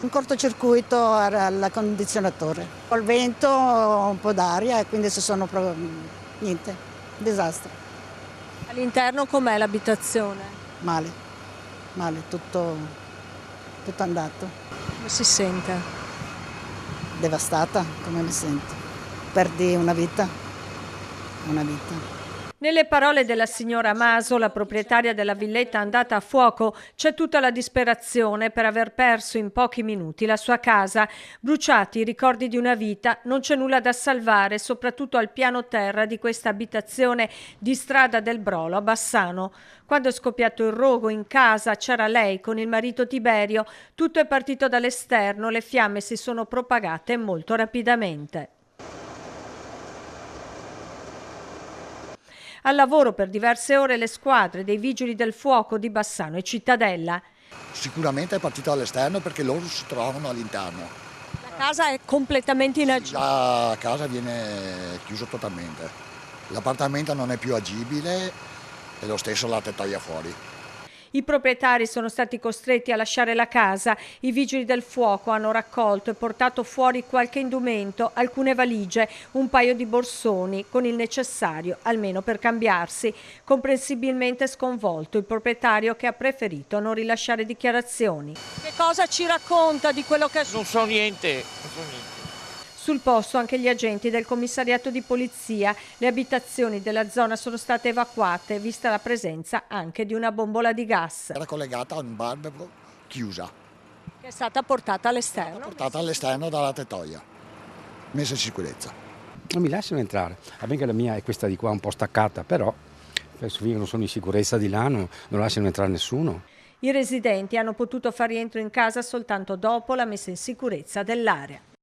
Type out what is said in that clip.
un cortocircuito al condizionatore. Col vento, un po' d'aria e quindi niente, disastro. All'interno com'è l'abitazione? Male, male, tutto andato. Come si sente? Devastata, come mi sento. Perdi una vita, una vita. Nelle parole della signora Maso, la proprietaria della villetta andata a fuoco, c'è tutta la disperazione per aver perso in pochi minuti la sua casa. Bruciati i ricordi di una vita, non c'è nulla da salvare, soprattutto al piano terra di questa abitazione di Strada del Brolo a Bassano. Quando è scoppiato il rogo in casa c'era lei con il marito Tiberio, tutto è partito dall'esterno, le fiamme si sono propagate molto rapidamente. Al lavoro per diverse ore le squadre dei Vigili del Fuoco di Bassano e Cittadella. Sicuramente è partito dall'esterno perché loro si trovano all'interno. La casa è completamente inagibile. La casa viene chiusa totalmente. L'appartamento non è più agibile e lo stesso la tettoia fuori. I proprietari sono stati costretti a lasciare la casa. I vigili del fuoco hanno raccolto e portato fuori qualche indumento, alcune valigie, un paio di borsoni con il necessario almeno per cambiarsi. Comprensibilmente sconvolto il proprietario che ha preferito non rilasciare dichiarazioni. Che cosa ci racconta di quello che è successo? Non so niente. Sul posto anche gli agenti del commissariato di polizia. Le abitazioni della zona sono state evacuate, vista la presenza anche di una bombola di gas. Era collegata a un barbero chiusa, Che è stata portata all'esterno. portata all'esterno dalla tettoia, messa in sicurezza. Non mi lasciano entrare, va bene che la mia è questa di qua un po' staccata, però adesso io non sono in sicurezza di là, non lasciano entrare nessuno. I residenti hanno potuto far rientro in casa soltanto dopo la messa in sicurezza dell'area.